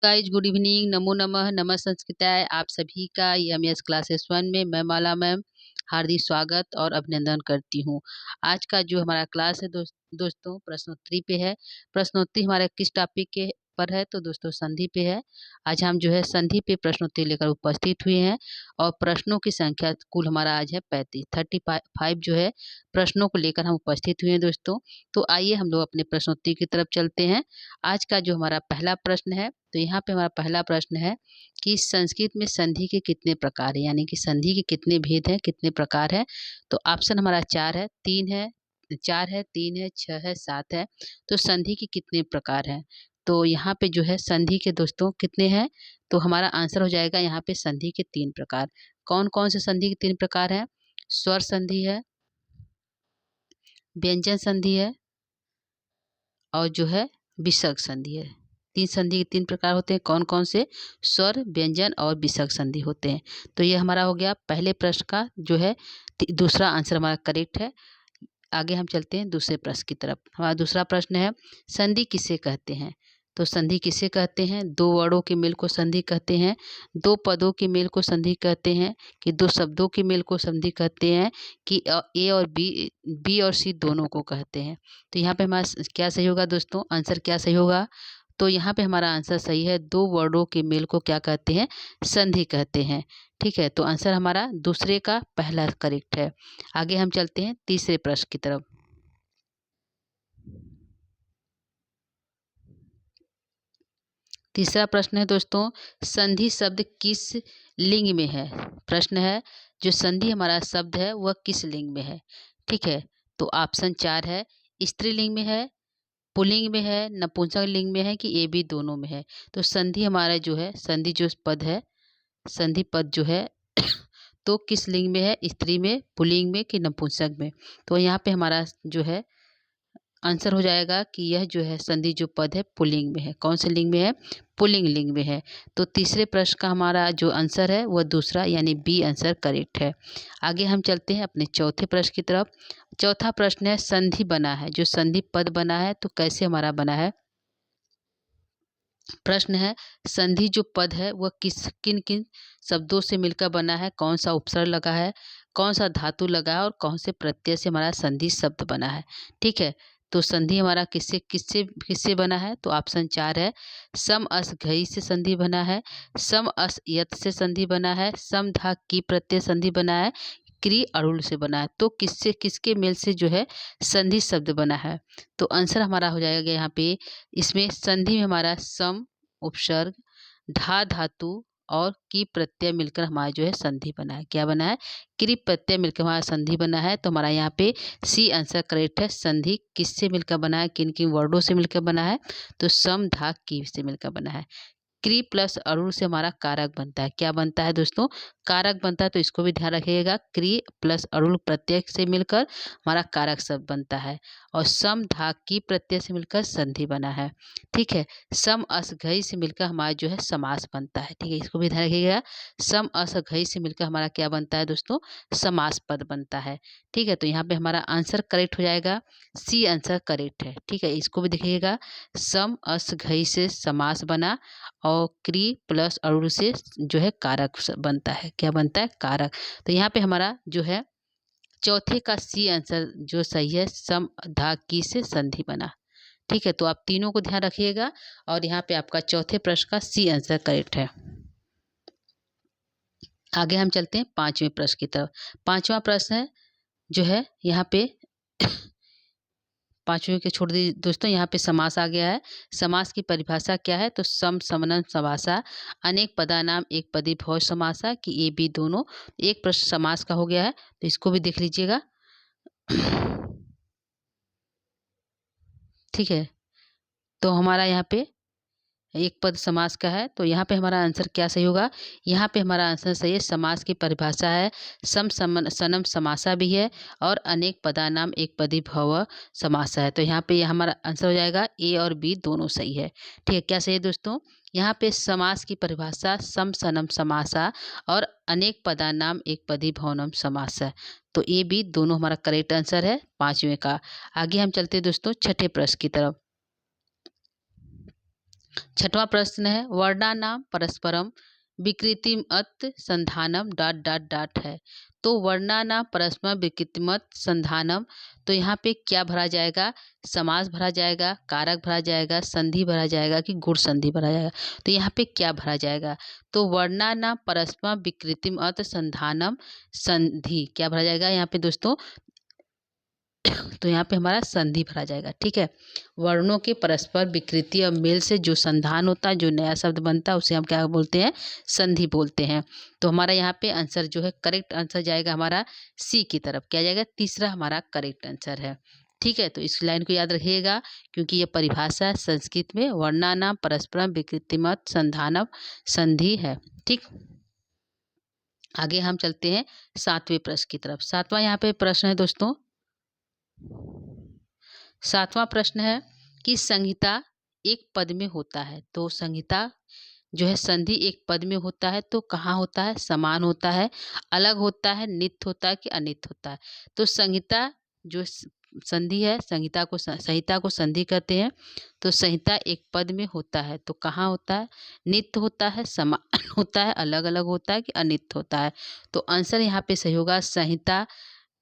Guys good evening, नमो नमः, नमः संस्कृताय। आप सभी का एमएस क्लासेस 1 में मैं माला मैम हार्दिक स्वागत और अभिनंदन करती हूँ। आज का जो हमारा क्लास है दोस्तों प्रश्नोत्तरी पे है। प्रश्नोत्तरी हमारा किस टॉपिक के पर है तो दोस्तों संधि पे है। आज हम जो है संधि पे प्रश्नोत्तरी लेकर उपस्थित हुए हैं और प्रश्नों की संख्या कुल हमारा आज है 35 जो है प्रश्नों को लेकर हम उपस्थित हुए हैं दोस्तों। तो आइए हम लोग अपने प्रश्नोत्तरी की तरफ चलते हैं। आज का जो हमारा पहला प्रश्न है तो यहाँ पे हमारा पहला प्रश्न है कि संस्कृत में संधि के कितने प्रकार है, यानी कि संधि के कितने भेद हैं, कितने प्रकार है। तो ऑप्शन हमारा 4 है, 3 है, 4 है, 3 है, 6 है, 7 है। तो संधि के कितने प्रकार हैं तो यहाँ पे जो है संधि के दोस्तों कितने हैं तो हमारा आंसर हो जाएगा यहाँ पे संधि के 3 प्रकार। कौन कौन से संधि के 3 प्रकार हैं? स्वर संधि है, व्यंजन संधि है और जो है विसर्ग संधि है। 3 संधि के 3 प्रकार होते हैं। कौन कौन से? स्वर, व्यंजन और विसर्ग संधि होते हैं। तो ये हमारा हो गया पहले प्रश्न का जो है दूसरा आंसर हमारा करेक्ट है। आगे हम चलते हैं दूसरे प्रश्न की तरफ। हमारा दूसरा प्रश्न है संधि किसे कहते हैं? तो संधि किसे कहते हैं? 2 वर्डों के मेल को संधि कहते हैं, 2 पदों के मेल को संधि कहते हैं, कि 2 शब्दों के मेल को संधि कहते हैं, कि ए और बी और सी दोनों को कहते हैं। तो यहाँ पे हमारा क्या सही होगा दोस्तों? आंसर क्या सही होगा? तो यहाँ पे हमारा आंसर सही है। 2 वर्डों के मेल को क्या कहते हैं? संधि कहते हैं। ठीक है, तो आंसर हमारा दूसरे का पहला करेक्ट है। आगे हम चलते हैं तीसरे प्रश्न की तरफ। तीसरा प्रश्न है दोस्तों संधि शब्द किस लिंग में है? प्रश्न है जो संधि हमारा शब्द है वह किस लिंग में है? ठीक है, तो ऑप्शन 4 है, स्त्रीलिंग में है, पुल्लिंग में है, नपुंसक लिंग में है, कि ए बी दोनों में है। तो संधि हमारा जो है संधि जो पद है, संधि पद जो है तो किस लिंग में है? स्त्री में, पुल्लिंग में, कि नपुंसक में? तो यहाँ पे हमारा जो है आंसर हो जाएगा कि यह जो है संधि जो पद है पुल्लिंग में है। कौन से लिंग में है? पुल्लिंग लिंग में है। तो तीसरे प्रश्न का हमारा जो आंसर है वह दूसरा यानी बी आंसर करेक्ट है। आगे हम चलते हैं अपने चौथे प्रश्न की तरफ। चौथा प्रश्न है संधि बना है, जो संधि पद बना है तो कैसे हमारा बना है? प्रश्न है संधि जो पद है वह किन किन शब्दों से मिलकर बना है? कौन सा उपसर्ग लगा है, कौन सा धातु लगा है और कौन से प्रत्यय से हमारा संधि शब्द बना है? ठीक है, तो संधि हमारा किससे किससे किससे बना है? तो ऑप्शन 4 है, सम अस घई से संधि बना है, सम अस यत से संधि बना है, सम धा की प्रत्यय संधि बना है, क्री अड़ुल से बना है। तो किससे किसके मेल से जो है संधि शब्द बना है? तो आंसर हमारा हो जाएगा यहाँ पे इसमें संधि में हमारा सम, उपसर्ग, धा धातु और की प्रत्यय मिलकर हमारा जो है संधि बना है। क्या बना है? क्री प्रत्यय मिलकर हमारा संधि बना है। तो हमारा यहाँ पे सी आंसर करेक्ट है। संधि किससे मिलकर बना है, किन किन वर्डों से मिलकर बना है? तो सम धा की से मिलकर बना है। क्री प्लस अरुण से हमारा कारक बनता है। क्या बनता है दोस्तों? कारक बनता है। तो इसको भी ध्यान रखिएगा, क्री प्लस अरुण प्रत्यय से मिलकर हमारा कारक शब्द बनता है। और सम धा की प्रत्यय से मिलकर संधि बना है। ठीक है, सम अस घई से मिलकर हमारा जो है समास बनता है। ठीक है, इसको भी ध्यान रखिएगा, सम अस घई से मिलकर हमारा क्या बनता है दोस्तों? समास पद बनता है। ठीक है, तो यहाँ पे हमारा आंसर करेक्ट हो जाएगा, सी आंसर करेक्ट है। ठीक है, इसको भी देखिएगा, सम अस घई से समास बना और क्री प्लस अरुण से जो है कारक बनता है। क्या बनता है? कारक। तो यहाँ पे हमारा जो है चौथे का सी आंसर जो सही है, सम धा की से संधि बना। ठीक है, तो आप तीनों को ध्यान रखिएगा और यहाँ पे आपका चौथे प्रश्न का सी आंसर करेक्ट है। आगे हम चलते हैं पांचवें प्रश्न की तरफ। पांचवा प्रश्न है जो है यहाँ पे पांचवें के छोड़ दी दोस्तों, यहाँ पे समास आ गया है। समास की परिभाषा क्या है? तो सम समनम समासा, अनेक पदानाम एक पदी भव समासा, कि ए बी दोनों। एक प्रश्न समास का हो गया है, तो इसको भी देख लीजिएगा। ठीक है, तो हमारा यहाँ पे एक पद समास का है। तो यहाँ पे हमारा आंसर क्या सही होगा? यहाँ पे हमारा आंसर सही है। समास की परिभाषा है सम सनम समासा भी है और अनेक पदानाम एक पदी भव समासा है। तो यहाँ पे हमारा आंसर हो जाएगा ए और बी दोनों सही है। ठीक है, क्या सही है दोस्तों? यहाँ पे समास की परिभाषा सम सनम समासा और अनेक पदानाम एक पदी भवनम समास है। तो ए बी दोनों हमारा करेक्ट आंसर है पांचवें का। आगे हम चलते हैं दोस्तों छठे प्रश्न की तरफ। छठवां प्रश्न है वर्णानाम परस्परम विकृतिमत संधानम डॉट डॉट डॉट है। तो वर्णानाम परस्पर विकृतिमत संधानम, तो यहाँ पे क्या भरा जाएगा? समास भरा जाएगा, कारक भरा जाएगा, संधि भरा जाएगा कि गुण संधि भरा जाएगा? तो यहाँ पे क्या भरा जाएगा? तो वर्णानाम परस्पर विकृतिमत संधानम संधि क्या भरा जाएगा यहाँ पे दोस्तों? तो यहाँ पे हमारा संधि भरा जाएगा। ठीक है, वर्णों के परस्पर विकृति और मेल से जो संधान होता है, जो नया शब्द बनता है, उसे हम क्या बोलते हैं? संधि बोलते हैं। तो हमारा यहाँ पे आंसर जो है, करेक्ट आंसर जाएगा हमारा सी की तरफ। क्या जाएगा? तीसरा हमारा करेक्ट आंसर है। ठीक है, तो इस लाइन को याद रखिएगा क्योंकि ये परिभाषा संस्कृत में वर्णानाम परस्परम विकृतिमत संधानम संधि है। ठीक, आगे हम चलते हैं 7वें प्रश्न की तरफ। 7वां यहाँ पे प्रश्न है दोस्तों, 7वां प्रश्न है कि संहिता एक पद में होता है। तो संहिता जो है संधि एक पद में होता है तो कहाँ होता है? समान होता है, अलग होता है, नित्य होता है कि अनित्य होता है? तो संहिता जो संधि है, संहिता को संधि कहते हैं। तो संहिता एक पद में होता है तो कहाँ होता है? नित्य होता है, समान होता है, अलग अलग होता है कि अनित्य होता है? तो आंसर यहाँ पे सही होगा, संहिता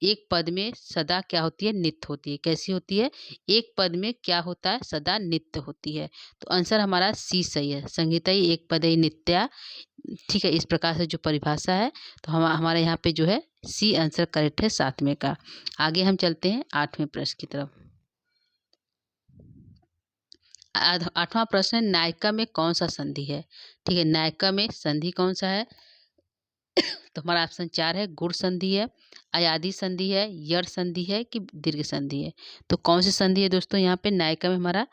एक पद में सदा क्या होती है? नित्य होती है। कैसी होती है? एक पद में क्या होता है? सदा नित्य होती है। तो आंसर हमारा सी सही है, संहिता ही एक पद ही नित्या। ठीक है, इस प्रकार से जो परिभाषा है, तो हमारे यहाँ पे जो है सी आंसर करेक्ट है 7वें का। आगे हम चलते हैं 8वें प्रश्न की तरफ। 8वां प्रश्न है नायका में कौन सा संधि है? ठीक है, नायका में संधि कौन सा है? तो हमारा ऑप्शन 4 है, गुण संधि है, अयादि संधि है, यड़ संधि है कि दीर्घ संधि है? तो कौन सी संधि है दोस्तों यहाँ पे नायका में हमारा?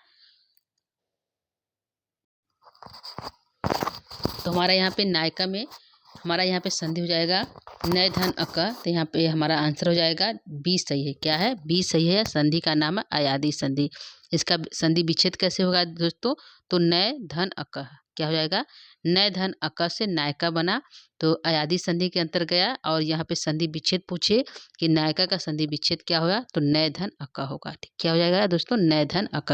तो हमारा यहाँ पे नायका में हमारा यहाँ पे संधि हो जाएगा नय धन अक। तो यहाँ पे हमारा आंसर हो जाएगा बी सही है। क्या है? बी सही है। संधि का नाम है अयादि संधि। इसका संधि विच्छेद कैसे होगा दोस्तों? तो नय धन अक क्या हो जाएगा? नय धन अक से नायका बना तो अयादि संधि के अंतर गया। और यहाँ पे संधि विच्छेद पूछे कि नायका का संधि विच्छेद क्या होगा? तो नय धन अक होगा। ठीक, क्या हो जाएगा दोस्तों? नय धन अक।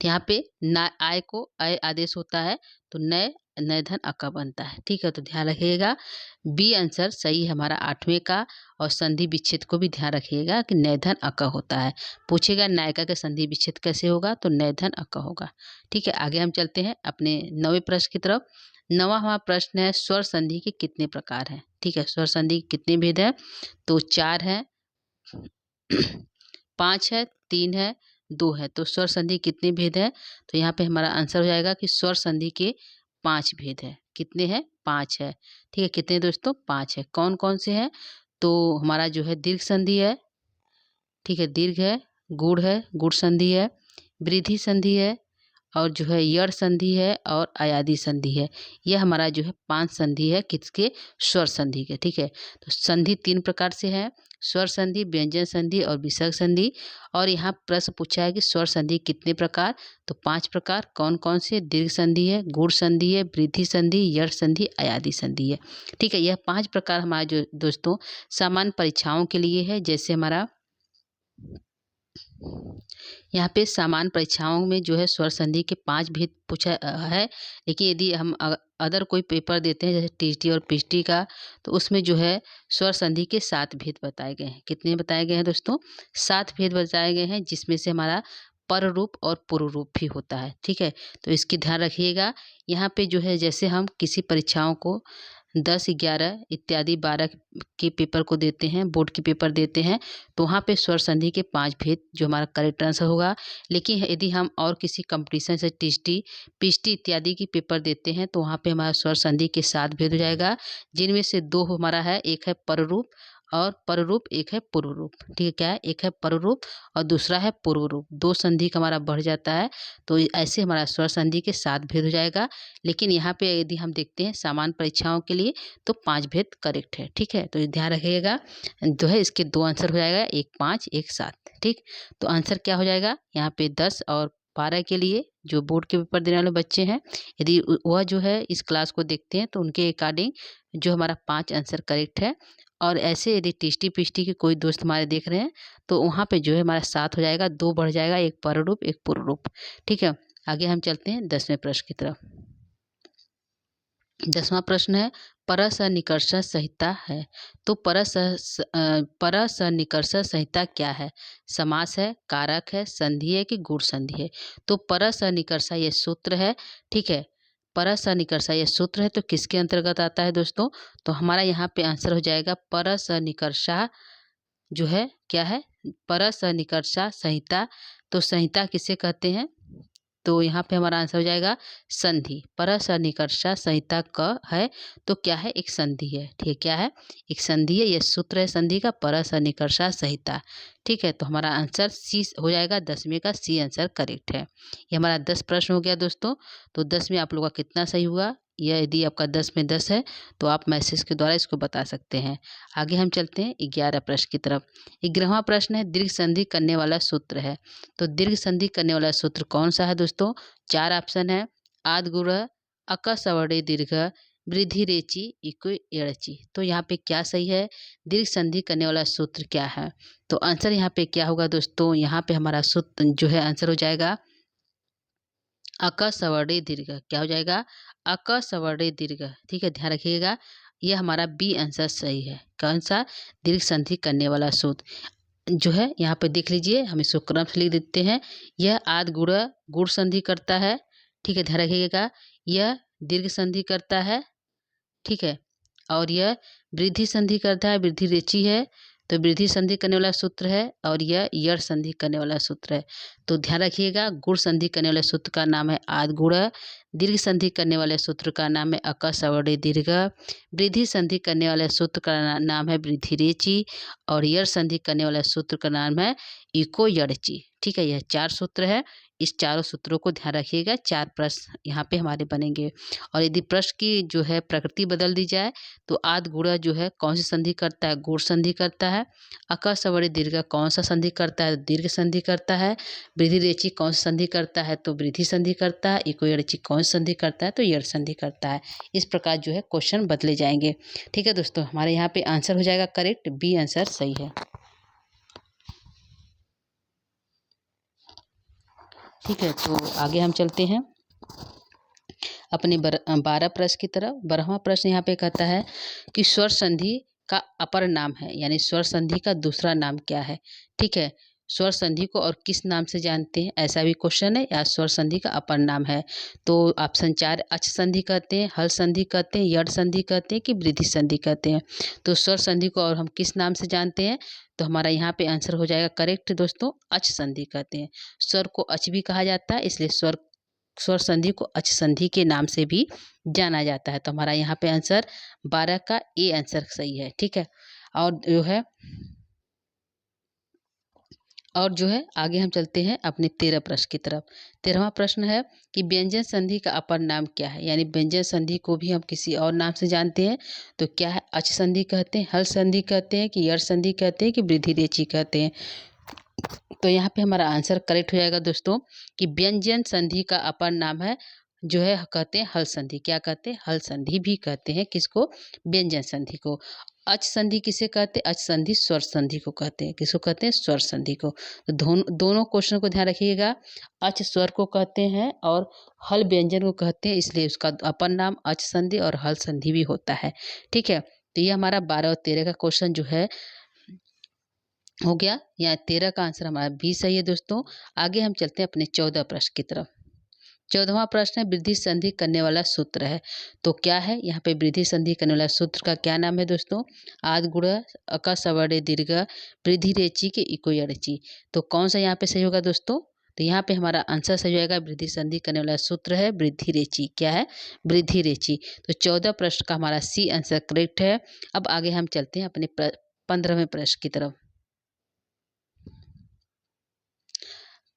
यहाँ पे ना आय को अय आदेश होता है तो नय नय धन अका बनता है। ठीक है, तो ध्यान रखिएगा बी आंसर सही है हमारा 8वें का। और संधि विच्छेद को भी ध्यान रखिएगा कि नय धन अका होता है। पूछेगा नायका का संधि विच्छेद कैसे होगा? तो नय धन अका होगा। ठीक है, आगे हम चलते हैं अपने 9वें प्रश्न की तरफ। 9वां हमारा प्रश्न है स्वर संधि के कितने प्रकार हैं? ठीक है, स्वर संधि के कितने भेद हैं? तो 4 है, 5 है, 3 है, 2 है। तो स्वर संधि कितने भेद है? तो यहाँ पे हमारा आंसर हो जाएगा कि स्वर संधि के 5 भेद है। कितने हैं? 5 है। ठीक है, कितने दोस्तों? 5 है। कौन कौन से हैं? तो हमारा जो है दीर्घ संधि है, ठीक है, दीर्घ है, गुड़ है, गुड़ संधि है, वृद्धि संधि है, और जो है यड़ संधि है और अयादि संधि है। यह हमारा जो है 5 संधि है किसके? स्वर संधि के। ठीक है, तो संधि 3 प्रकार से है, स्वर संधि, व्यंजन संधि और विसर्ग संधि। और यहाँ प्रश्न पूछा है कि स्वर संधि कितने प्रकार? तो 5 प्रकार। कौन कौन से? दीर्घ संधि है, गुड़ संधि है, वृद्धि संधि, यड़ संधि, अयादि संधि है। ठीक है, यह 5 प्रकार हमारा जो दोस्तों सामान्य परीक्षाओं के लिए है। जैसे हमारा यहाँ पे सामान्य परीक्षाओं में जो है स्वर संधि के 5 भेद पूछा है। लेकिन यदि हम अदर कोई पेपर देते हैं जैसे टीटी और पीटी का, तो उसमें जो है स्वर संधि के 7 भेद बताए गए हैं। कितने बताए गए हैं दोस्तों? 7 भेद बताए गए हैं, जिसमें से हमारा पर रूप और पूर्व रूप भी होता है। ठीक है, तो इसकी ध्यान रखिएगा। यहाँ पे जो है जैसे हम किसी परीक्षाओं को 10, 11 इत्यादि 12 के पेपर को देते हैं, बोर्ड के पेपर देते हैं, तो वहाँ पे स्वर संधि के 5 भेद जो हमारा करेक्ट आंसर होगा। लेकिन यदि हम और किसी कंपटीशन से टीटी, पीटी इत्यादि की पेपर देते हैं, तो वहाँ पे हमारा स्वर संधि के 7 भेद हो जाएगा, जिनमें से 2 हमारा है, एक है पर रूप और पररूप, एक है पूर्व रूप। ठीक है, क्या है? एक है पर रूप और दूसरा है पूर्व रूप। 2 संधि का हमारा बढ़ जाता है, तो ऐसे हमारा स्वर संधि के 7 भेद हो जाएगा। लेकिन यहाँ पे यदि हम देखते हैं सामान्य परीक्षाओं के लिए, तो 5 भेद करेक्ट है। ठीक है, तो ये ध्यान रखिएगा। जो है इसके 2 आंसर हो जाएगा, एक 5, एक 7। ठीक, तो आंसर क्या हो जाएगा यहाँ पे? 10 और 12 के लिए जो बोर्ड के पेपर देने वाले बच्चे हैं, यदि वह जो है इस क्लास को देखते हैं, तो उनके अकॉर्डिंग जो हमारा 5 आंसर करेक्ट है। और ऐसे यदि टीटी पीटी के कोई दोस्त हमारे देख रहे हैं, तो वहाँ पे जो है हमारा 7 हो जाएगा, 2 बढ़ जाएगा, एक पर रूप, एक पूर्व रूप। ठीक है, आगे हम चलते हैं 10वें प्रश्न की तरफ। 10वां प्रश्न है परसनिकर्ष संहिता है। तो परसनिकर्ष संहिता क्या है? समास है, कारक है, संधि है कि गुण संधि है? तो परसनिकर्ष ये सूत्र है, ठीक है। परसनिकर्ष ये सूत्र है तो किसके अंतर्गत आता है दोस्तों? तो हमारा यहाँ पे आंसर हो जाएगा परसनिकर्ष जो है क्या है? परसनिकर्ष संहिता। तो संहिता किसे कहते हैं? तो यहाँ पे हमारा आंसर हो जाएगा संधि। परसनिकर्ष संहिता क है तो क्या है? एक संधि है, ठीक है। क्या है? एक संधि है, यह सूत्र है संधि का, परसनिकर्ष संहिता, ठीक है। तो हमारा आंसर सी हो जाएगा, 10वें का सी आंसर करेक्ट है। ये हमारा 10 प्रश्न हो गया दोस्तों। तो 10 में आप लोगों का कितना सही हुआ? यह यदि आपका 10 में 10 है तो आप मैसेज के द्वारा इसको बता सकते हैं। आगे हम चलते हैं 11 प्रश्न की तरफ। 11वां प्रश्न है दीर्घ संधि करने वाला सूत्र है। तो दीर्घ संधि करने वाला सूत्र कौन सा है दोस्तों? 4 ऑप्शन है। आद गुण, अक सवर्णे दीर्घ, वृद्धि रेचि, इको एड़चि। तो यहाँ पे क्या सही है? दीर्घ संधि करने वाला सूत्र क्या है? तो आंसर यहाँ पे क्या होगा दोस्तों? यहाँ पे हमारा सूत्र जो है आंसर हो जाएगा अक सवर्णे दीर्घ। क्या हो जाएगा? अक सवर्णे दीर्घ, ठीक है, ध्यान रखिएगा। यह हमारा बी आंसर सही है। कौन सा? दीर्घ संधि करने वाला सूत्र जो है यहाँ पे देख लीजिए, हम इसको क्रम से लिख देते हैं। यह आद गुण गुण संधि करता है, ठीक है, ध्यान रखिएगा। यह दीर्घ संधि करता है, ठीक है, और यह वृद्धि संधि करता है, वृद्धि रेचि है तो वृद्धि संधि करने वाला सूत्र है, और यह यड़ संधि करने वाला सूत्र है। तो ध्यान रखिएगा, गुण संधि करने वाले सूत्र का नाम है आद गुण, दीर्घ संधि करने वाले सूत्र का नाम है अक सवर्णे दीर्घ, वृद्धि संधि करने वाले सूत्र का नाम है वृद्धि रेचि, और यड़ संधि करने वाले सूत्र का नाम है इको यड़चि, ठीक है। यह 4 सूत्र है। इस चारों सूत्रों को ध्यान रखिएगा। 4 प्रश्न यहाँ पे हमारे बनेंगे। और यदि प्रश्न की जो है प्रकृति बदल दी जाए तो आद गुण जो है कौन सी संधि करता है? गुण संधि करता है। अक सवर्णे दीर्घ कौन सा संधि करता है? दीर्घ संधि करता है। वृद्धि रेचि कौन सा संधि करता है? तो वृद्धि संधि करता है। इको यड़चि कौन सा संधि करता है? तो यड़ संधि करता है। इस प्रकार जो है क्वेश्चन बदले जाएंगे, ठीक है दोस्तों। हमारे यहाँ पे आंसर हो जाएगा करेक्ट, बी आंसर सही है, ठीक है। तो आगे हम चलते हैं अपने 12 प्रश्न की तरफ। 12वां प्रश्न यहाँ पे कहता है कि स्वर संधि का अपर नाम है, यानी स्वर संधि का दूसरा नाम क्या है, ठीक है। स्वर संधि को और किस नाम से जानते हैं, ऐसा भी क्वेश्चन है, या स्वर संधि का अपर नाम है। तो ऑप्शन 4 अच संधि कहते हैं, हल संधि कहते हैं, यड़ संधि कहते हैं कि वृद्धि संधि कहते हैं। तो स्वर संधि को और हम किस नाम से जानते हैं? तो हमारा यहाँ पे आंसर हो जाएगा करेक्ट दोस्तों, अच संधि कहते हैं। स्वर को अच भी कहा जाता है, इसलिए स्वर संधि को अच संधि के नाम से भी जाना जाता है। तो हमारा यहाँ पे आंसर 12 का ए आंसर सही है, ठीक है। और जो है आगे हम चलते हैं अपने 13 प्रश्न की तरफ। 13वां प्रश्न है कि व्यंजन संधि का अपर नाम क्या है, यानी व्यंजन संधि को भी हम किसी और नाम से जानते हैं। तो क्या है? अच संधि कहते हैं, हल संधि कहते हैं कि यड़ संधि कहते हैं कि वृद्धि रेचि कहते हैं। तो यहाँ पे हमारा आंसर करेक्ट हो जाएगा दोस्तों कि व्यंजन संधि का अपर नाम है जो है कहते हैं हल संधि। क्या कहते हैं? हल संधि भी कहते हैं किसको? व्यंजन संधि को। अच संधि किसे कहते हैं? अच संधि स्वर संधि को कहते हैं। किसको कहते हैं? स्वर संधि को। तो दोनों क्वेश्चन को ध्यान रखिएगा। अच स्वर को कहते हैं और हल व्यंजन को कहते हैं, इसलिए उसका अपर नाम अच संधि और हल संधि भी होता है, ठीक है। तो ये हमारा 12 और 13 का क्वेश्चन जो है हो गया। यहाँ 13 का आंसर हमारा बी सही है दोस्तों। आगे हम चलते हैं अपने 14 प्रश्न की तरफ। 14वां प्रश्न है वृद्धि संधि करने वाला सूत्र है। तो क्या है? यहाँ पे वृद्धि संधि करने वाला सूत्र का क्या नाम है दोस्तों? आद गुण, अक सवर्णे दीर्घ, वृद्धि रेचि के इको यड़चि। तो कौन सा यहाँ पे सही होगा दोस्तों? तो यहाँ पे हमारा आंसर सही होगा, वृद्धि संधि करने वाला सूत्र है वृद्धि रेचि। क्या है? वृद्धि रेचि। तो 14 प्रश्न का हमारा सी आंसर करेक्ट है। अब आगे हम चलते हैं अपने 15वें प्रश्न की तरफ।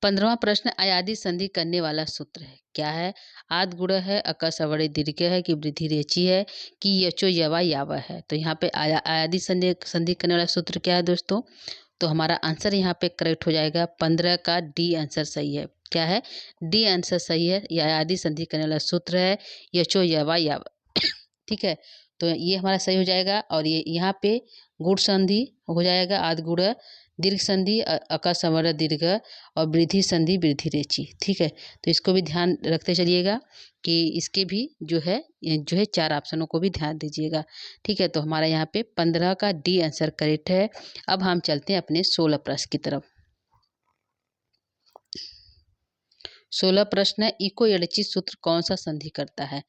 15वां प्रश्न अयादि संधि करने वाला सूत्र है। क्या है? आद गुण है, अक सवर्णे दीर्घ है कि वृद्धि रेचि है कि यचो यवा यावा है। तो यहाँ पे अयादि संधि करने वाला सूत्र क्या है दोस्तों? तो हमारा आंसर यहाँ पे करेक्ट हो जाएगा, 15 का डी आंसर सही है। क्या है? डी आंसर सही है। यह अयादि संधि करने वाला सूत्र है यचो यवा यावा, ठीक है। तो ये हमारा सही हो जाएगा। और ये यहाँ पे गुण संधि हो जाएगा, आद गुण दीर्घ संधि अका संवर्ण दीर्घ और वृद्धि संधि वृद्धि रेची। ठीक है, तो इसको भी ध्यान रखते चलिएगा कि इसके भी जो है 4 ऑप्शनों को भी ध्यान दीजिएगा। ठीक है, तो हमारा यहाँ पे 15 का डी आंसर करेक्ट है। अब हम चलते हैं अपने 16 प्रश्न की तरफ। 16 प्रश्न है, इको यड़ची सूत्र कौन सा संधि करता है।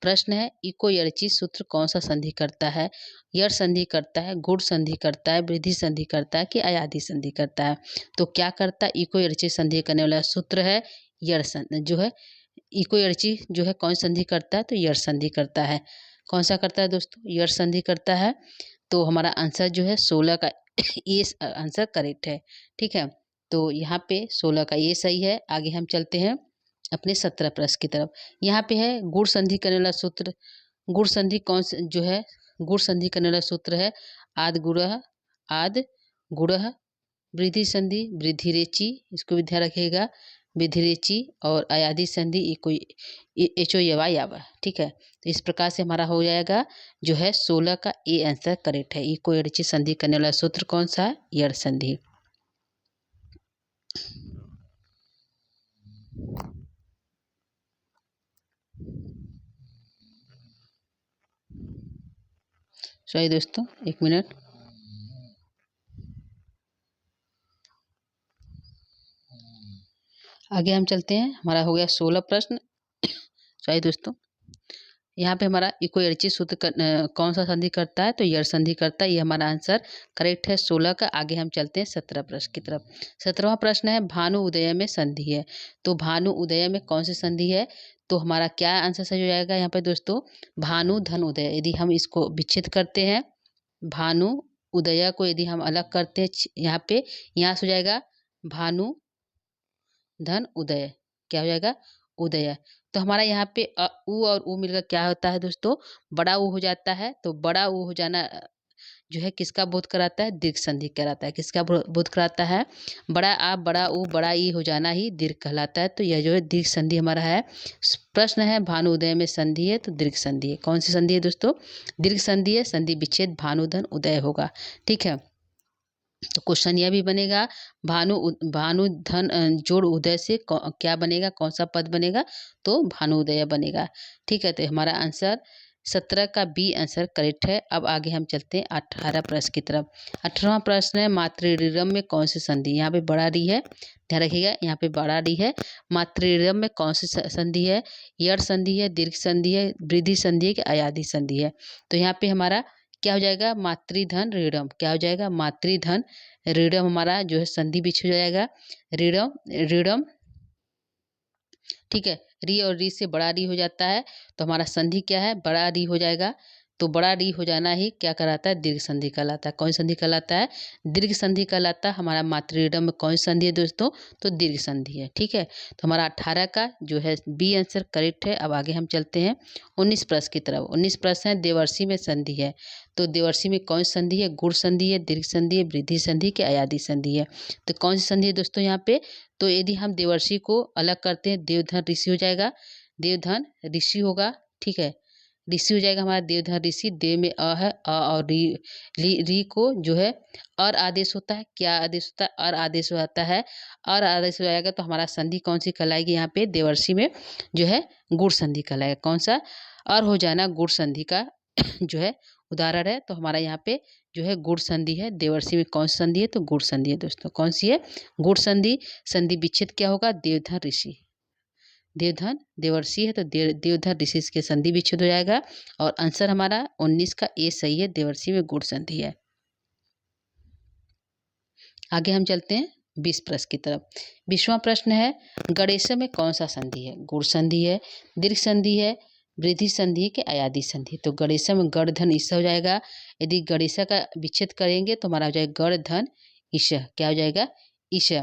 प्रश्न है, इको यड़ची सूत्र कौन सा संधि करता है। यड़ संधि करता है, गुण संधि करता है, वृद्धि संधि करता है कि अयाधि संधि करता है। तो क्या करता है, इको यड़ची संधि करने वाला सूत्र है यड़ संधि जो है। इको यड़ची जो है कौन संधि करता है, तो यड़ संधि करता है। कौन सा करता है दोस्तों, यड़ संधि करता है। तो हमारा आंसर जो है 16 का ये आंसर करेक्ट है। ठीक है, तो यहाँ पे 16 का ये सही है। आगे हम चलते हैं अपने 17 प्रश्न की तरफ। यहाँ पे है गुण संधि करने वाला सूत्र। गुण संधि कौन से जो है, गुण संधि करने वाला सूत्र है आद गुणः वृद्धि संधि वृद्धि रेची, इसको भी ध्यान रखिएगा, वृद्धि रेची और अयाधि संधि इको एचो यवा यावा। ठीक है, तो इस प्रकार से हमारा हो जाएगा जो है 16 का ए आंसर करेक्ट है। इको यड़ची संधि करने वाला सूत्र कौन सा है, यड़ संधि। सॉरी दोस्तों, 1 मिनट। आगे हम चलते हैं, हमारा हो गया 16 प्रश्न। सॉरी दोस्तों, यहाँ पे हमारा इको यड़ची सूत्र कौन सा संधि करता है, तो यड़ संधि करता है। ये हमारा आंसर करेक्ट है 16 का। आगे हम चलते हैं 17 प्रश्न की तरफ। 17वां प्रश्न है, भानु उदय में संधि है। तो भानु उदय में कौन सी संधि है, तो हमारा क्या आंसर सही हो जाएगा यहाँ पे दोस्तों, भानु धन उदय। यदि हम इसको विच्छेद करते हैं, भानु उदय को यदि हम अलग करते हैं यहाँ पे, यहाँ से हो जाएगा भानु धन उदय। क्या हो जाएगा, उदय। तो हमारा यहाँ पे उ और उ मिलकर क्या होता है दोस्तों, बड़ा उ हो जाता है। तो बड़ा उ हो जाना जो है किसका बोध कराता है, दीर्घ संधि कहलाता है। किसका बोध कराता है, बड़ा आ बड़ा उ बड़ा ई हो जाना ही दीर्घ कहलाता है। तो यह जो है दीर्घ संधि हमारा है। प्रश्न है, भानुदय में संधि है, तो दीर्घ संधि है। कौन सी संधि है दोस्तों, दीर्घ संधि है। संधि विच्छेद भानुधन उदय होगा। ठीक है, तो क्वेश्चन यह भी बनेगा, भानु धन जोड़ उदय से क्या बनेगा, कौन सा पद बनेगा, तो भानुदय बनेगा। ठीक है, तो हमारा आंसर 17 का बी आंसर करेक्ट है। अब आगे हम चलते हैं 18 प्रश्न की तरफ। 18वां प्रश्न है, मातृऋरम में कौन सी संधि। यहाँ पे बड़ा री है, ध्यान रखिएगा, यहाँ पे बड़ा री है। मातृऋरम में कौन सी संधि है, यड़ संधि है, दीर्घ संधि है, वृद्धि संधि है कि अयाधि संधि है। तो यहाँ पे हमारा क्या हो जाएगा, मातृधन ऋणम। क्या हो जाएगा, मातृधन ऋणम हमारा जो है संधि बीच हो जाएगा, ऋणम ऋणम। ठीक है, री और री से बड़ा री हो जाता है, तो हमारा संधि क्या है, बड़ा री हो जाएगा। तो बड़ा री हो जाना ही क्या कहलाता है, दीर्घ संधि कहलाता है। कौन संधि कहलाता है, दीर्घ संधि कहलाता है। हमारा मातृऋणम में कौन संधि है दोस्तों, तो दीर्घ संधि है। ठीक है, तो हमारा 18 का जो है बी आंसर करेक्ट है। अब आगे हम चलते हैं 19 प्रश्न की तरफ। 19 प्रश्न है, देवर्षि में संधि है। तो देवर्षि में कौन संधि है, गुण संधि है, दीर्घ संधि है, वृद्धि संधि के अयाधि संधि है। तो कौन सी संधि है दोस्तों यहाँ पे, तो यदि हम देवर्षि को अलग करते हैं, देवधन ऋषि हो जाएगा, देवधन ऋषि होगा। ठीक है, ऋषि हो जाएगा हमारा देवधन ऋषि। देव में अ है, अ और री को जो है और आदेश होता है। क्या आदेश होता है, और आदेश हो जाता है। और आदेश हो जाएगा तो हमारा संधि कौन सी कहलाएगी, यहाँ पे देवर्षि में जो है गुण संधि कहलाएगा। कौन सा, और हो जाना गुण संधि का जो है उदाहरण है। तो हमारा यहाँ पे जो है गुण संधि है। देवर्षि में कौन सी संधि है, तो गुण संधि है दोस्तों। कौन सी है, गुण संधि। संधि विच्छेद क्या होगा, देवधन ऋषि। देवधन देवर्षि है, तो देवधन ऋषि के संधि विच्छेद हो जाएगा। और आंसर हमारा 19 का ए सही है, देवर्षि में गुण संधि है। आगे हम चलते हैं 20 प्रश्न की तरफ। 20वां प्रश्न है, गणेश में कौन सा संधि है, गुण संधि है, दीर्घ संधि है, वृद्धि संधि के अयाधि संधि। तो गणेश में गण धन ईसा हो जाएगा। यदि गणेश का विच्छेद करेंगे तो हमारा हो जाएगा गण धन ईश। क्या हो जाएगा, ईश।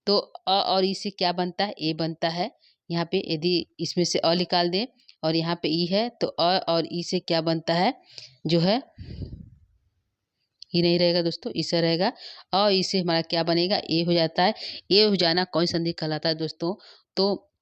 तो अ और ई से क्या बनता है, ए बनता है। यहाँ पे यदि इसमें से अ निकाल दें और यहाँ पे ई है, तो अ और ई से क्या बनता है, जो है ई नहीं रहेगा दोस्तों, ईसा रहेगा। और इससे हमारा क्या बनेगा, ए हो जाता है। ए हो जाना कौन संधि कहलाता है दोस्तों, तो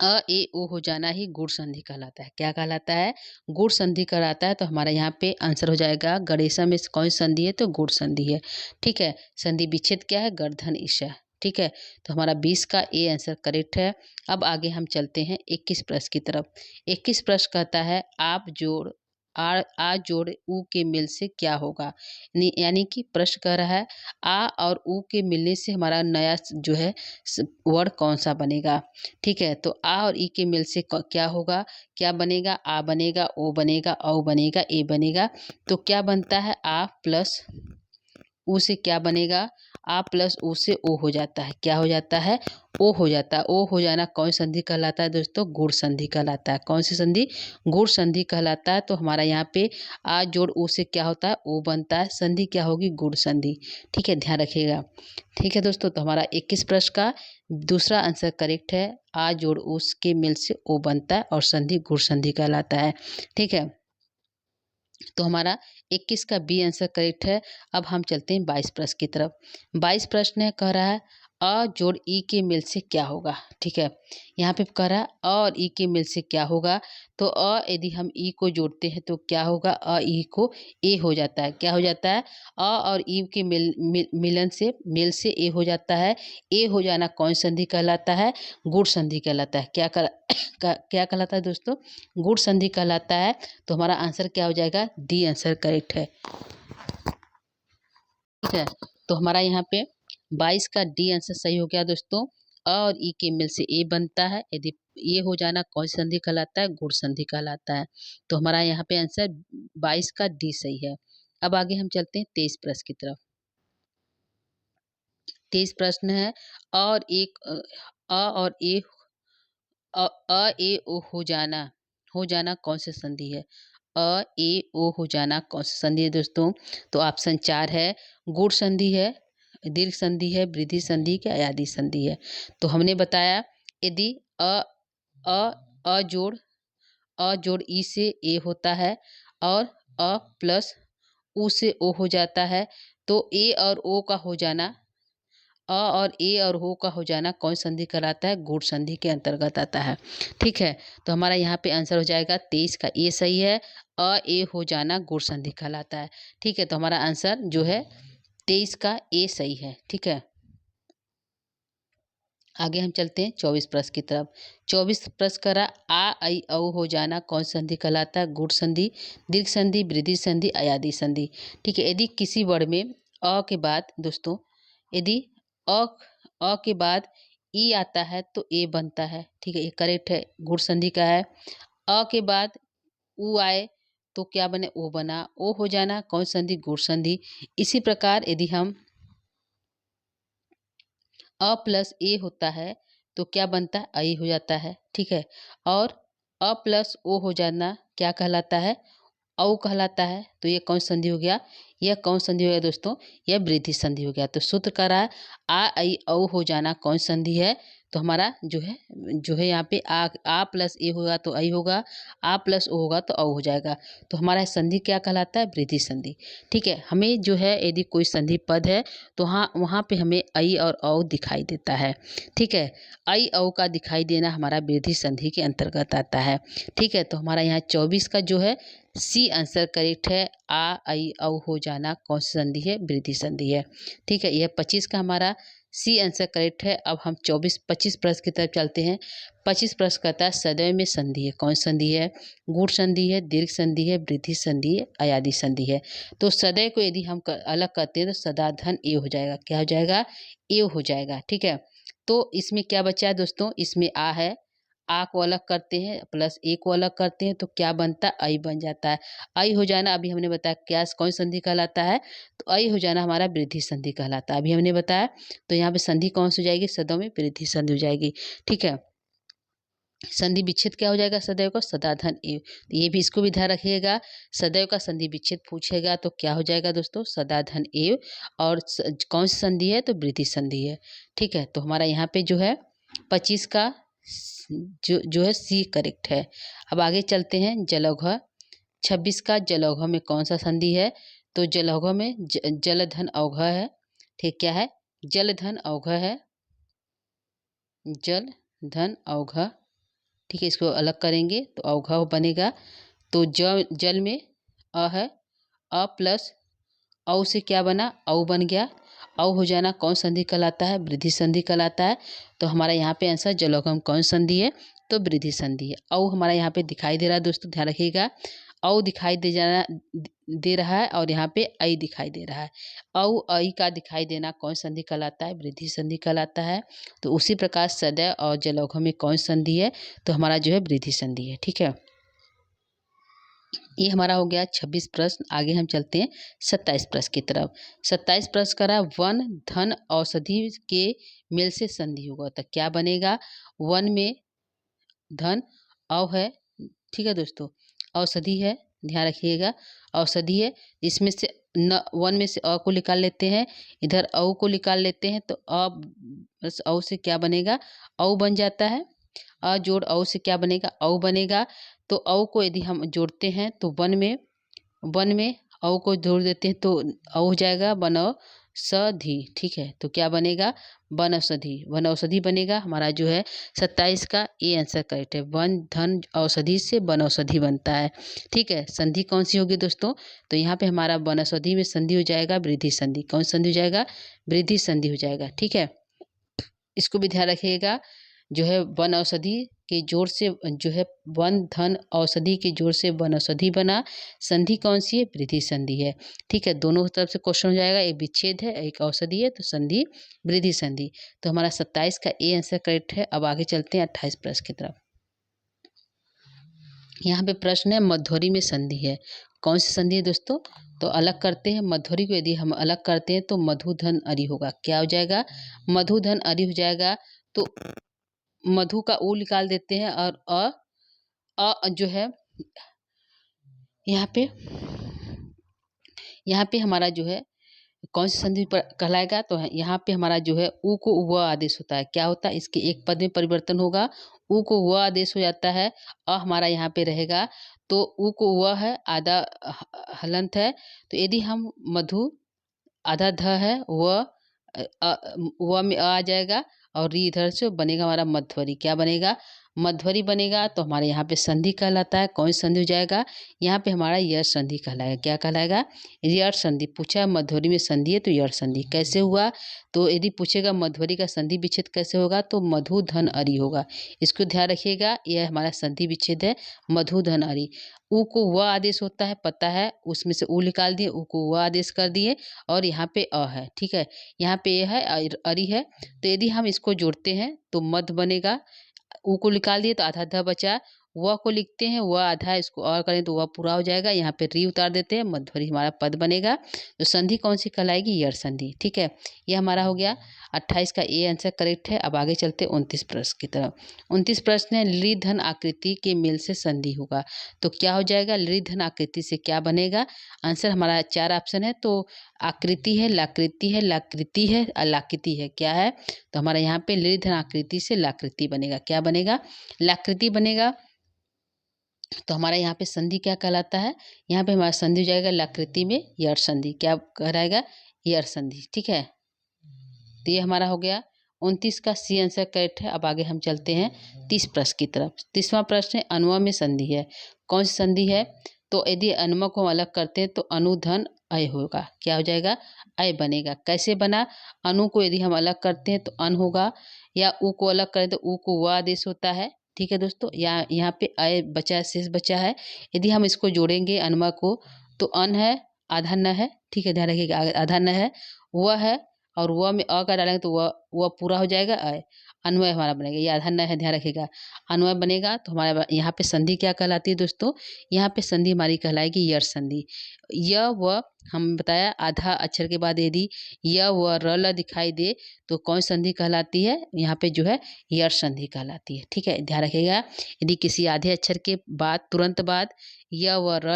ए ओ हो जाना ही गुण संधि कहलाता है। क्या कहलाता है? गुण संधि कहलाता है। तो हमारा यहाँ पे आंसर हो जाएगा गणेशा में कौन सी संधि है? तो गुण संधि है। ठीक है। संधि विच्छेद क्या है? गर्दन ईशा। ठीक है। तो हमारा 20 का ए आंसर करेक्ट है। अब आगे हम चलते हैं 21 प्रश्न की तरफ। 21 प्रश्न कहता है आप जोड़ आ जोड़ ऊ के मिल से क्या होगा? यानी कि प्रश्न कह रहा है आ और ऊ के मिलने से हमारा नया जो है वर्ड कौन सा बनेगा? ठीक है। तो आ और ई के मिल से क्या होगा? क्या बनेगा? आ बनेगा, ओ बनेगा, औ बनेगा, ए बनेगा। तो क्या बनता है? आ प्लस ऊ से क्या बनेगा? आ प्लस ऊ से ओ हो जाता है। क्या हो जाता है? ओ हो जाता है। ओ हो जाना कौन संधि कहलाता है दोस्तों? गुण संधि कहलाता है। कौन सी संधि? गुण संधि कहलाता है। तो हमारा यहाँ पे आ जोड़ ऊ से क्या होता है? ओ बनता है। संधि क्या होगी? गुण संधि। ठीक है, ध्यान रखिएगा। ठीक है दोस्तों, तो हमारा 21 प्रश्न का दूसरा आंसर करेक्ट है। आ जोड़ ऊ के मिल से ओ बनता है और संधि गुण संधि कहलाता है। ठीक है। तो हमारा 21 का बी आंसर करेक्ट है। अब हम चलते हैं 22 प्रश्न की तरफ। 22 प्रश्न है कह रहा है अ जोड़ ई के मिल से क्या होगा? ठीक है। यहाँ पे कह रहा है अ और ई के मिल से क्या होगा? तो यदि हम ई को जोड़ते हैं तो क्या होगा? ई को ए हो जाता है। क्या हो जाता है? और ई के मिलन से मिल से ए हो जाता है। ए हो जाना कौन संधि कहलाता है? गुण संधि कहलाता है। क्या कहलाता है दोस्तों? गुण संधि कहलाता है। तो हमारा आंसर क्या हो जाएगा? डी आंसर करेक्ट है। ठीक है। तो हमारा यहाँ पे 22 का डी आंसर सही हो गया दोस्तों। अ और ई के मिल से ए बनता है। यदि ये हो जाना कौन सी संधि कहलाता है? गुण संधि कहलाता है। तो हमारा यहाँ पे आंसर 22 का डी सही है। अब आगे हम चलते हैं 23 प्रश्न की तरफ। 23 प्रश्न है और एक और ए ए ओ हो जाना कौन सी संधि है? ए ओ हो जाना कौन सी संधि है दोस्तों? तो ऑप्शन 4 है गुण संधि है, दीर्घ संधि है, वृद्धि संधि क्या अयादी संधि है। तो हमने बताया यदि अ अ अ जोड़ ई से ए होता है और अ प्लस उ से ओ हो जाता है। तो ए और ओ का हो जाना और ए और हो का हो जाना कौन संधि कहलाता है? गुण संधि के अंतर्गत आता है। ठीक है। तो हमारा यहाँ पे आंसर हो जाएगा 23 का ए सही है। ए हो जाना गुण संधि कहलाता है। ठीक है। तो हमारा आंसर जो है 23 का ए सही है। ठीक है। आगे हम चलते हैं 24 प्रश्न की तरफ। 24 प्रश्न करा आई औ हो जाना कौन संधि कहलाता है? गुण संधि, दीर्घ संधि, वृद्धि संधि, अयादी संधि। ठीक है। यदि किसी वर्ण में अ के बाद दोस्तों यदि अ के बाद ई आता है तो ए बनता है। ठीक है, ये करेक्ट है। गुण संधि का है। अ के बाद उ आए तो क्या बने? ओ बना। ओ हो जाना कौन संधि? गुण संधि। इसी प्रकार यदि हम अ प्लस ए होता है तो क्या बनता है? आई हो जाता है। ठीक है। और अ प्लस ओ हो जाना क्या कहलाता है? औ कहलाता है। तो ये कौन संधि हो गया? यह कौन संधि हो गया दोस्तों? यह वृद्धि संधि हो गया। तो सूत्र कह रहा है आ आई औ हो जाना कौन संधि है? तो हमारा जो है यहाँ पे आ प्लस ए होगा तो आई होगा, आ प्लस ओ होगा तो औ हो जाएगा। तो हमारा संधि क्या कहलाता है? वृद्धि संधि। ठीक है। हमें जो है यदि कोई संधि पद है तो हाँ वहाँ पे हमें आई और औ दिखाई देता है। ठीक है। आई औ का दिखाई देना हमारा वृद्धि संधि के अंतर्गत आता है। ठीक है। तो हमारा यहाँ 24 का जो है सी आंसर करेक्ट है। आ आई औ हो जाना कौन सी संधि है? वृद्धि संधि है। ठीक है। यह 25 का हमारा सी आंसर करेक्ट है। अब हम 25 प्रश्न की तरफ चलते हैं। 25 प्रश्न कहता है सदैव में संधि है। कौन संधि है? गुण संधि है, दीर्घ संधि है, वृद्धि संधि है, अयादी संधि है। तो सदैव को यदि हम अलग करते हैं तो सदा धन ए हो जाएगा। क्या हो जाएगा? ए हो जाएगा। ठीक है। तो इसमें क्या बचा है दोस्तों? इसमें आ है। आ को अलग करते हैं प्लस ए को अलग करते हैं तो क्या बनता है? आई बन जाता है। आई हो जाना अभी हमने बताया क्या कौन संधि कहलाता है? तो आई हो जाना हमारा वृद्धि संधि कहलाता है। अभी हमने बताया। तो यहाँ पे संधि कौन सी हो जाएगी? सदैव में वृद्धि संधि हो जाएगी। ठीक है। संधि विच्छेद क्या हो जाएगा सदैव का? सदा धन एव। तो ये भी इसको भी ध्यान रखिएगा। सदैव का संधि विच्छेद पूछेगा तो क्या हो जाएगा दोस्तों? सदा धन एव। और कौन सी संधि है? तो वृद्धि संधि है। ठीक है। तो हमारा यहाँ पे जो है 25 का जो है सी करेक्ट है। अब आगे चलते हैं जलौघ। 26 का जलौघ में कौन सा संधि है? तो जलौघ में जलधन अवघ है। ठीक क्या है? जलधन अवघ है। जल धन अवघ ठीक है, इसको अलग करेंगे तो अवघव बनेगा। तो जल में अ है, अ प्लस औ से क्या बना, औ बन गया। औ हो जाना कौन संधि कहलाता है, वृद्धि संधि कहलाता है। तो हमारा यहाँ पे आंसर जलौघम कौन संधि है, तो वृद्धि संधि है। औ हमारा यहाँ पे दिखाई दे रहा है दोस्तों, ध्यान रखिएगा। औ दिखाई दे रहा है और यहाँ पे ऐ दिखाई दे रहा है। औ ऐ का दिखाई देना कौन संधि कहलाता है, वृद्धि संधि कहलाता है। तो उसी प्रकार सदैव और जलौघम में कौन संधि है, तो हमारा जो है वृद्धि संधि है। ठीक है, ये हमारा हो गया 26 प्रश्न। आगे हम चलते हैं 27 प्रश्न की तरफ। 27 प्रश्न करा वन धन औषधि के मेल से संधि होगा, तो क्या बनेगा। वन में धन औ है, ठीक है दोस्तों, औषधि है, ध्यान रखिएगा, औषधि है। इसमें से न वन में से अ को निकाल लेते हैं, इधर औ को निकाल लेते हैं, तो अ बस औ से क्या बनेगा, औ बन जाता है। अ जोड़ औ से क्या बनेगा, औ बनेगा। तो औ को यदि हम जोड़ते हैं तो वन में औ को जोड़ देते हैं तो औ हो जाएगा वनौषधि। ठीक है, तो क्या बनेगा, वनौषधि, वनौषधि बनेगा हमारा जो है 27 का ये आंसर करेक्ट है। वन धन औषधि से वनौषधि बनता है। ठीक है, संधि कौन सी होगी दोस्तों, तो यहाँ पे हमारा वनौषधि में संधि हो जाएगा वृद्धि संधि। कौन संधि हो जाएगा, वृद्धि संधि हो जाएगा। ठीक है, इसको भी ध्यान रखिएगा। जो है वन औषधि के जोड़ से जो है वन धन औषधि के जोड़ से वन औषधि बना, संधि कौन सी है, वृद्धि संधि है। ठीक है, दोनों तरफ से क्वेश्चन हो जाएगा, एक विच्छेद है एक औषधि है, तो संधि वृद्धि संधि। तो हमारा 27 का ए आंसर करेक्ट है। अब आगे चलते हैं 28 प्रश्न की तरफ। यहाँ पे प्रश्न है मध्वरी में संधि है, कौन सी संधि है दोस्तों, तो अलग करते हैं। मध्वरी को यदि हम अलग करते हैं तो मधुधन अरि होगा, क्या हो जाएगा, मधुधन अरि हो जाएगा। तो मधु का ऊ निकाल देते हैं और जो है यहाँ पे हमारा जो है कौन सी संधि पर कहलाएगा, तो यहाँ पे हमारा जो है ऊ को व आदेश होता है। क्या होता है, इसके एक पद में परिवर्तन होगा, ऊ को व आदेश हो जाता है। हमारा यहाँ पे रहेगा, तो ऊ को व है, आधा हलंत है। तो यदि हम मधु आधा ध है, व में आ जाएगा और री इधर से बनेगा हमारा मध्वरी। क्या बनेगा, मध्वरी बनेगा। तो हमारे यहाँ पे संधि कहलाता है, कौन संधि हो जाएगा, यहाँ पे हमारा यश संधि कहलाएगा। क्या कहलाएगा, यश संधि। पूछा है मध्वरी में संधि है तो यश संधि कैसे हुआ, तो यदि पूछेगा मध्वरी का संधि विच्छेद कैसे होगा, तो मधु धन अरि होगा। इसको ध्यान रखिएगा, यह हमारा संधि विच्छेद है, मधु धन अरि। ऊ को व आदेश होता है, पता है, उसमें से ऊ निकाल दिए, ऊ को व आदेश कर दिए और यहाँ पे अ है। ठीक है, यहाँ पे ये है अरि है। तो यदि हम इसको जोड़ते हैं तो मध बनेगा, ऊ को निकाल दिए तो आधा ध बचा, व को लिखते हैं व आधा, इसको और करें तो वह पूरा हो जाएगा। यहाँ पे री उतार देते हैं, मध्वरी हमारा पद बनेगा। तो संधि कौन सी कहलाएगी, यर संधि। ठीक है, यह हमारा हो गया 28 का ए आंसर करेक्ट है। अब आगे चलते 29 प्रश्न की तरफ। 29 प्रश्न है लृ धन आकृति के मेल से संधि होगा, तो क्या हो जाएगा, लृ धन आकृति से क्या बनेगा। आंसर हमारा 4 ऑप्शन है, तो आकृति है, लाकृति है, लाकृति है, लाकृति है। क्या है, तो हमारा यहाँ पे लृ धन आकृति से लाकृति बनेगा। क्या बनेगा, लाकृति बनेगा। तो हमारा यहाँ पे संधि क्या कहलाता है, यहाँ पे हमारा संधि हो जाएगा लाकृति में यर संधि। क्या कहलाएगा, यर संधि। ठीक है, तो ये हमारा हो गया 29 का सी आंसर करेक्ट है। अब आगे हम चलते हैं 30 प्रश्न की तरफ। 30वां प्रश्न है अनुवा में संधि है, कौन सी संधि है, तो यदि अनुमा को हम अलग करते हैं तो अनुधन अय होगा। क्या हो जाएगा, अय बनेगा। कैसे बना, अनु को यदि हम अलग करते हैं तो अन होगा, या ऊ को अलग करें तो ऊ को व आदेश होता है। ठीक है दोस्तों, यहाँ पे अय बचा है, शेष बचा है। यदि हम इसको जोड़ेंगे अनुमा को तो अन है, आधा न है। ठीक है, ध्यान रखिएगा, आधा न है, वह है, और वह में अ का डालेंगे तो वह पूरा हो जाएगा अय, अन्वय हमारा बनेगा। ये आधा न है, ध्यान रखिएगा, अन्वय बनेगा। तो हमारे यहाँ पे संधि क्या कहलाती है दोस्तों, यहाँ पे संधि हमारी कहलाएगी यर संधि। य व हम बताया आधा अक्षर के बाद यदि य व र ल दिखाई दे तो कौन संधि कहलाती है, यहाँ पे जो है यर संधि कहलाती है। ठीक है, ध्यान रखिएगा, यदि किसी आधे अक्षर के बाद तुरंत बाद य व र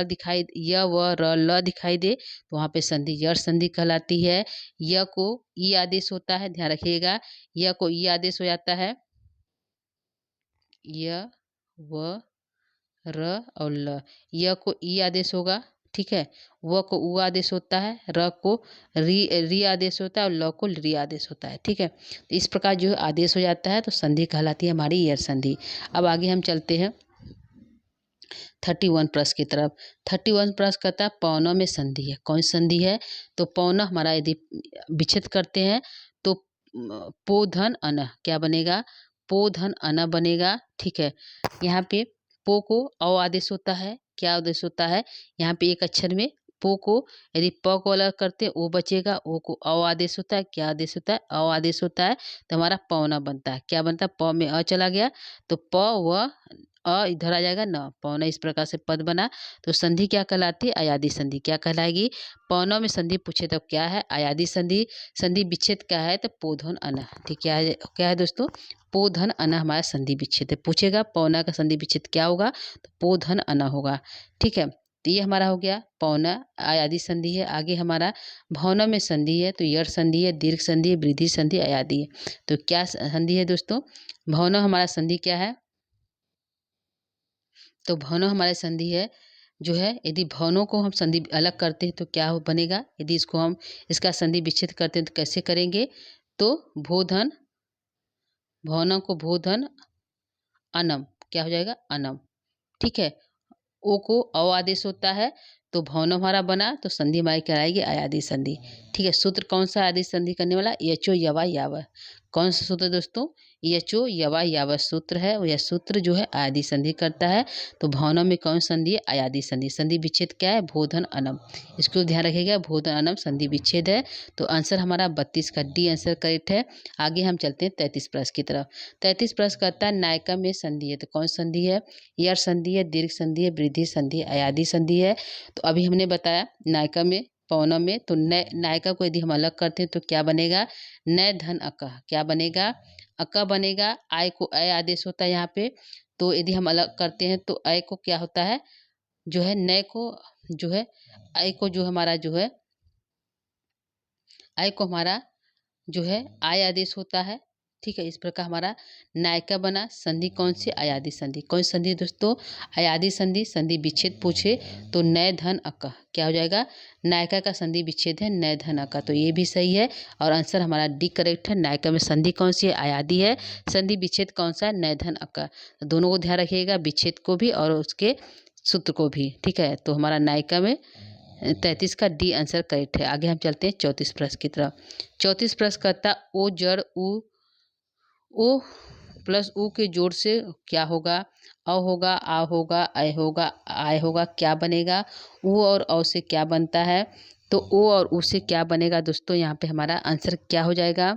ल दिखाई दे तो वहाँ पे संधि यर संधि कहलाती है। य को ई आदेश होता है, ध्यान रखिएगा, य को ई आदेश हो जाता है, य व र और ल, य को ई आदेश होगा। ठीक है। व को उ आदेश होता है, र को री आदेश होता है और ल को री आदेश होता है। ठीक है, तो इस प्रकार जो आदेश हो जाता है तो संधि कहलाती है हमारी ईयर संधि। अब आगे हम चलते हैं 31 प्रश्न की तरफ। 31 प्रश्न कहता है पौनों में संधि है। कौन संधि है? तो पौना हमारा यदि विच्छेद करते हैं तो पो धन अन क्या बनेगा? पो धन अन बनेगा। ठीक है, यहाँ पे पो को अ आदेश होता है। क्या आदेश होता है? यहाँ पे एक अक्षर में पो को यदि प को अलग करते हैं ओ बचेगा, ओ को अ आदेश होता है। क्या आदेश होता है? अ आदेश होता है, तो हमारा पौना बनता है। क्या बनता है? प में अ चला गया तो प व इधर आ जाएगा न, पौना इस प्रकार से पद बना। तो संधि क्या कहलाती है? अयादी संधि। क्या कहलाएगी? पौनों में संधि पूछे तो क्या है? अयादी संधि। संधि विच्छेद क्या है? तो पोधन अन। ठीक, क्या है दोस्तों? पोधन अन हमारा संधि विच्छेद है। पूछेगा पौना का संधि विच्छेद क्या होगा? तो पोधन अन होगा। ठीक है, तो ये हमारा हो गया पौना अयादी संधि है। आगे हमारा भौनों में संधि है, तो यड़ संधि है, दीर्घ संधि है, वृद्धि संधि, अयादी है। तो क्या संधि है दोस्तों? भौनों हमारा संधि क्या है? तो भौनों हमारे संधि है जो है, यदि भौनों को हम संधि अलग करते हैं तो क्या बनेगा? यदि इसको हम इसका संधि विच्छेद करते हैं तो कैसे करेंगे? तो भोधन, भौनों को भोधन अनम क्या हो जाएगा? अनम। ठीक है, ओ को अ आदेश होता है तो भौन हमारा बना तो संधि हमारी कहलाएगी अयादी संधि। ठीक है, सूत्र कौन सा आदेश संधि करने वाला? यचो यवा याव। कौन सा सूत्र दोस्तों? यचो यवा याव सूत्र है। यह सूत्र जो है आयादी संधि करता है। तो भौनों में कौन संधि है? अयादी संधि। संधि विच्छेद क्या है? भोधन अनम। इसको ध्यान रखिएगा, भोधन अनम संधि विच्छेद है। तो आंसर हमारा 32 का डी आंसर करेक्ट है। आगे हम चलते हैं 33 प्रश्न की तरफ। 33 प्रश्न कहता है नायका में संधि है। तो कौन संधि है? यड़ संधि है, दीर्घ संधि है, वृद्धि संधि, अयादी संधि है। तो अभी हमने बताया नायका में पौनम में, तो नायका को यदि हम अलग करते हैं तो क्या बनेगा? नय धन अकह। क्या बनेगा? अका बनेगा। आय को अय आदेश होता है यहाँ पे, तो यदि हम अलग करते हैं तो अय को क्या होता है जो है, नय को जो है, अय को जो हमारा जो है, अय को हमारा जो है आय आदेश होता है। ठीक है, इस प्रकार हमारा नायका बना। संधि कौन सी? अयादी संधि। कौन संधि दोस्तों? अयादी संधि। संधि विच्छेद पूछे तो नय धन अक क्या हो जाएगा? नायका का संधि विच्छेद है नय धन अक, तो ये भी सही है और आंसर हमारा डी करेक्ट है। नायका में संधि कौन सी है? अयादी है। संधि विच्छेद कौन सा है? नय धन अक। तो दोनों को ध्यान रखिएगा, विच्छेद को भी और उसके सूत्र को भी। ठीक है, तो हमारा नायका में 33 का डी आंसर करेक्ट है। आगे हम चलते हैं 34 प्रश्न की तरफ। 34 प्रश्न कहता ओ जड़ उ, ओ प्लस उ के जोड़ से क्या होगा? अ होगा, आ होगा, ऐ होगा, आय होगा, क्या बनेगा? उ और औ से क्या बनता है? तो ओ और उ से क्या बनेगा दोस्तों? यहाँ पे हमारा आंसर क्या हो जाएगा?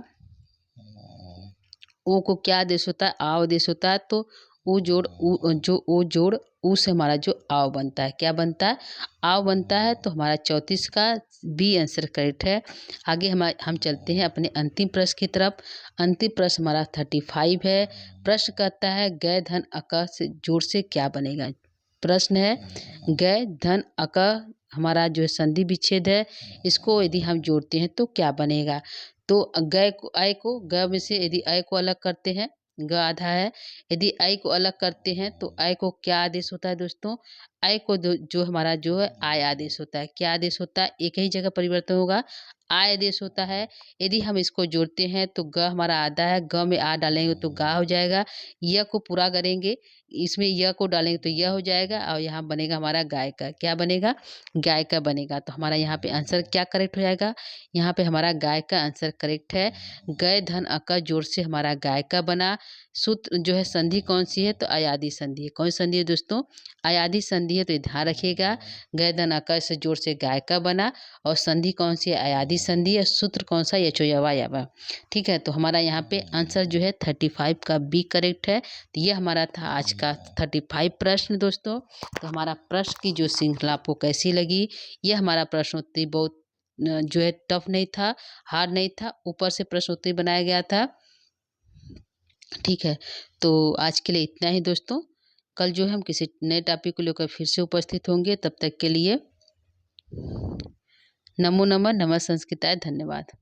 ओ को क्या आदेश होता है? आ आदेश होता है। तो उ जोड़ उ, जो ओ जोड़ उ से हमारा जो आव बनता है, क्या बनता है? आव बनता है। तो हमारा 34 का बी आंसर करेक्ट है। आगे हम चलते हैं अपने अंतिम प्रश्न की तरफ। अंतिम प्रश्न हमारा 35 है। प्रश्न कहता है गय धन अक से जोड़ से क्या बनेगा? प्रश्न है गय धन अक हमारा जो है संधि विच्छेद है, इसको यदि हम जोड़ते हैं तो क्या बनेगा? तो गय को आय को ग में से यदि आय को अलग करते हैं, ग आधा है, यदि आय को अलग करते हैं तो आय को क्या आदेश होता है दोस्तों? आय को जो हमारा जो है आय आदेश होता है। क्या आदेश होता है? एक ही जगह परिवर्तन होगा, आय आदेश होता है। यदि हम इसको जोड़ते हैं तो ग हमारा आधा है, ग में आ डालेंगे तो गा हो जाएगा। य को पूरा करेंगे, इसमें य को डालेंगे तो यह हो जाएगा और यहाँ बनेगा हमारा गाय का। क्या बनेगा? गाय का बनेगा। तो हमारा यहाँ पे आंसर क्या करेक्ट हो जाएगा? यहाँ पे हमारा गाय का आंसर करेक्ट है। गय धन अका जोड़ से हमारा गाय का बना। सूत्र जो है संधि कौन सी है? तो अयादी संधि है। कौन संधि है दोस्तों? अयादी संधि है। तो ध्यान रखिएगा, गय धन अका से जोड़ से गाय का बना और संधि कौन सी है? अयादी संधि है। सूत्र कौन सा? यचो यवा यावा। ठीक है, तो हमारा यहाँ पे आंसर जो है 35 का बी करेक्ट है। तो ये हमारा था आज का 35 प्रश्न दोस्तों। तो हमारा प्रश्न की जो श्रृंखला आपको कैसी लगी? ये हमारा प्रश्नोत्तरी बहुत जो है टफ नहीं था, हार्ड नहीं था, ऊपर से प्रश्नोत्तरी बनाया गया था। ठीक है, तो आज के लिए इतना ही दोस्तों। कल जो है हम किसी नए टॉपिक को लेकर फिर से उपस्थित होंगे। तब तक के लिए नमो नमः, नमः संस्कृताय, धन्यवाद।